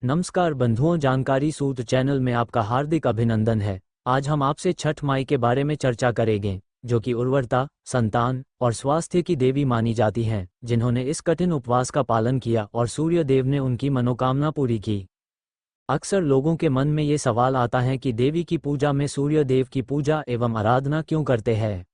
नमस्कार बंधुओं, जानकारी सूत्र चैनल में आपका हार्दिक अभिनंदन है। आज हम आपसे छठ माई के बारे में चर्चा करेंगे, जो कि उर्वरता, संतान और स्वास्थ्य की देवी मानी जाती हैं, जिन्होंने इस कठिन उपवास का पालन किया और सूर्य देव ने उनकी मनोकामना पूरी की। अक्सर लोगों के मन में ये सवाल आता है कि देवी की पूजा में सूर्य देव की पूजा एवं आराधना क्यों करते हैं।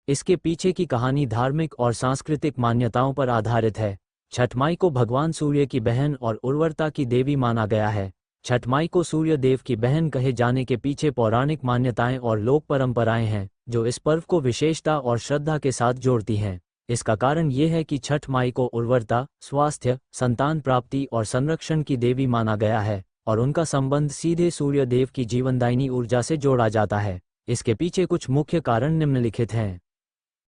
इसके पीछे की कहानी धार्मिक और सांस्कृतिक मान्यताओं पर आधारित है। छठ माई को भगवान सूर्य की बहन और उर्वरता की देवी माना गया है। छठ माई को सूर्य देव की बहन कहे जाने के पीछे पौराणिक मान्यताएं और लोक परंपराएं हैं, जो इस पर्व को विशेषता और श्रद्धा के साथ जोड़ती हैं। इसका कारण ये है कि छठ माई को उर्वरता, स्वास्थ्य, संतान प्राप्ति और संरक्षण की देवी माना गया है, और उनका संबंध सीधे सूर्य देव की जीवनदायिनी ऊर्जा से जोड़ा जाता है। इसके पीछे कुछ मुख्य कारण निम्नलिखित हैं।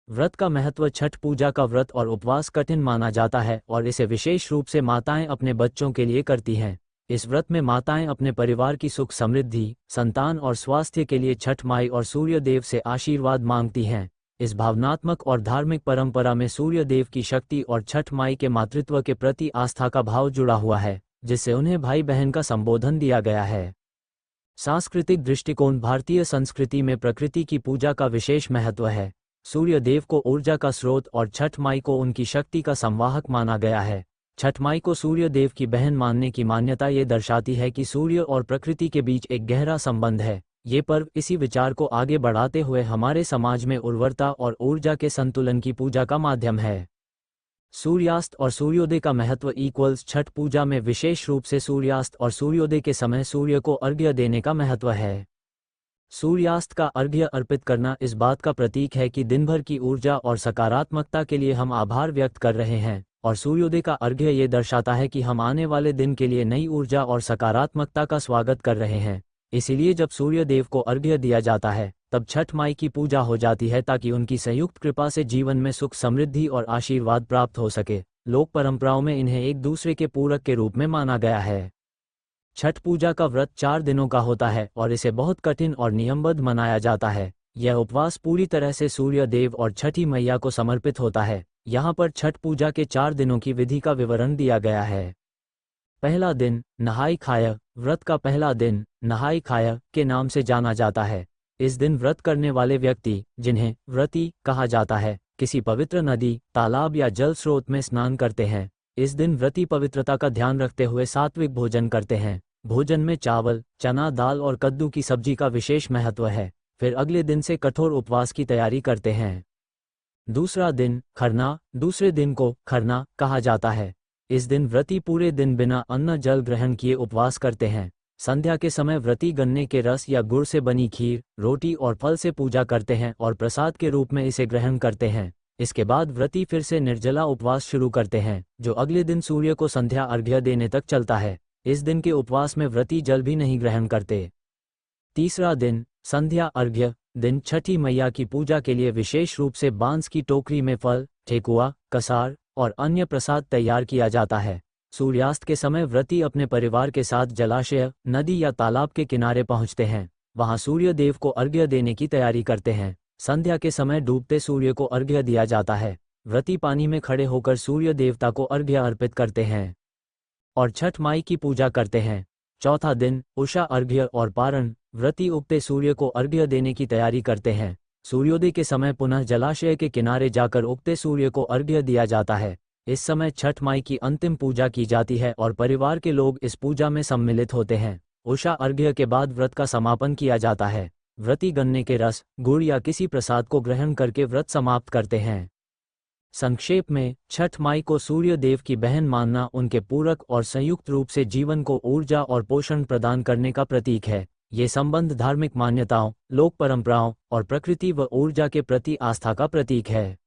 व्रत का महत्व। छठ पूजा का व्रत और उपवास कठिन माना जाता है और इसे विशेष रूप से माताएं अपने बच्चों के लिए करती हैं। इस व्रत में माताएं अपने परिवार की सुख समृद्धि, संतान और स्वास्थ्य के लिए छठ माई और सूर्य देव से आशीर्वाद मांगती हैं। इस भावनात्मक और धार्मिक परंपरा में सूर्य देव की शक्ति और छठ माई के मातृत्व के प्रति आस्था का भाव जुड़ा हुआ है, जिससे उन्हें भाई बहन का संबोधन दिया गया है। सांस्कृतिक दृष्टिकोण। भारतीय संस्कृति में प्रकृति की पूजा का विशेष महत्व है। सूर्य देव को ऊर्जा का स्रोत और छठ माई को उनकी शक्ति का संवाहक माना गया है। छठ माई को सूर्य देव की बहन मानने की मान्यता ये दर्शाती है कि सूर्य और प्रकृति के बीच एक गहरा संबंध है। ये पर्व इसी विचार को आगे बढ़ाते हुए हमारे समाज में उर्वरता और ऊर्जा के संतुलन की पूजा का माध्यम है। सूर्यास्त और सूर्योदय का महत्व। छठ पूजा में विशेष रूप से सूर्यास्त और सूर्योदय के समय सूर्य को अर्घ्य देने का महत्व है। सूर्यास्त का अर्घ्य अर्पित करना इस बात का प्रतीक है कि दिन भर की ऊर्जा और सकारात्मकता के लिए हम आभार व्यक्त कर रहे हैं, और सूर्योदय का अर्घ्य ये दर्शाता है कि हम आने वाले दिन के लिए नई ऊर्जा और सकारात्मकता का स्वागत कर रहे हैं। इसीलिए जब सूर्य देव को अर्घ्य दिया जाता है, तब छठ माई की पूजा हो जाती है, ताकि उनकी संयुक्त कृपा से जीवन में सुख समृद्धि और आशीर्वाद प्राप्त हो सके। लोक परंपराओं में इन्हें एक दूसरे के पूरक के रूप में माना गया है। छठ पूजा का व्रत 4 दिनों का होता है और इसे बहुत कठिन और नियमबद्ध मनाया जाता है। यह उपवास पूरी तरह से सूर्य देव और छठी मैया को समर्पित होता है। यहाँ पर छठ पूजा के 4 दिनों की विधि का विवरण दिया गया है। पहला दिन नहाय खाय। व्रत का पहला दिन नहाय खाय के नाम से जाना जाता है। इस दिन व्रत करने वाले व्यक्ति, जिन्हें व्रती कहा जाता है, किसी पवित्र नदी, तालाब या जल स्रोत में स्नान करते हैं। इस दिन व्रती पवित्रता का ध्यान रखते हुए सात्विक भोजन करते हैं। भोजन में चावल, चना दाल और कद्दू की सब्जी का विशेष महत्व है। फिर अगले दिन से कठोर उपवास की तैयारी करते हैं। दूसरा दिन खरना। दूसरे दिन को खरना कहा जाता है। इस दिन व्रती पूरे दिन बिना अन्न जल ग्रहण किए उपवास करते हैं। संध्या के समय व्रती गन्ने के रस या गुड़ से बनी खीर, रोटी और फल से पूजा करते हैं और प्रसाद के रूप में इसे ग्रहण करते हैं। इसके बाद व्रती फिर से निर्जला उपवास शुरू करते हैं, जो अगले दिन सूर्य को संध्या अर्घ्य देने तक चलता है। इस दिन के उपवास में व्रती जल भी नहीं ग्रहण करते। तीसरा दिन संध्या अर्घ्य दिन छठी मैया की पूजा के लिए विशेष रूप से बांस की टोकरी में फल, ठेकुआ, कसार और अन्य प्रसाद तैयार किया जाता है। सूर्यास्त के समय व्रती अपने परिवार के साथ जलाशय, नदी या तालाब के किनारे पहुंचते हैं। वहां सूर्य देव को अर्घ्य देने की तैयारी करते हैं। संध्या के समय डूबते सूर्य को अर्घ्य दिया जाता है। व्रती पानी में खड़े होकर सूर्य देवता को अर्घ्य अर्पित करते हैं और छठ माई की पूजा करते हैं। चौथा दिन उषा अर्घ्य और पारण। व्रती उगते सूर्य को अर्घ्य देने की तैयारी करते हैं। सूर्योदय के समय पुनः जलाशय के किनारे जाकर उगते सूर्य को अर्घ्य दिया जाता है। इस समय छठ माई की अंतिम पूजा की जाती है और परिवार के लोग इस पूजा में सम्मिलित होते हैं। उषा अर्घ्य के बाद व्रत का समापन किया जाता है। व्रती गन्ने के रस, गुड़ या किसी प्रसाद को ग्रहण करके व्रत समाप्त करते हैं। संक्षेप में, छठ माई को सूर्य देव की बहन मानना उनके पूरक और संयुक्त रूप से जीवन को ऊर्जा और पोषण प्रदान करने का प्रतीक है। ये संबंध धार्मिक मान्यताओं, लोक परंपराओं और प्रकृति व ऊर्जा के प्रति आस्था का प्रतीक है।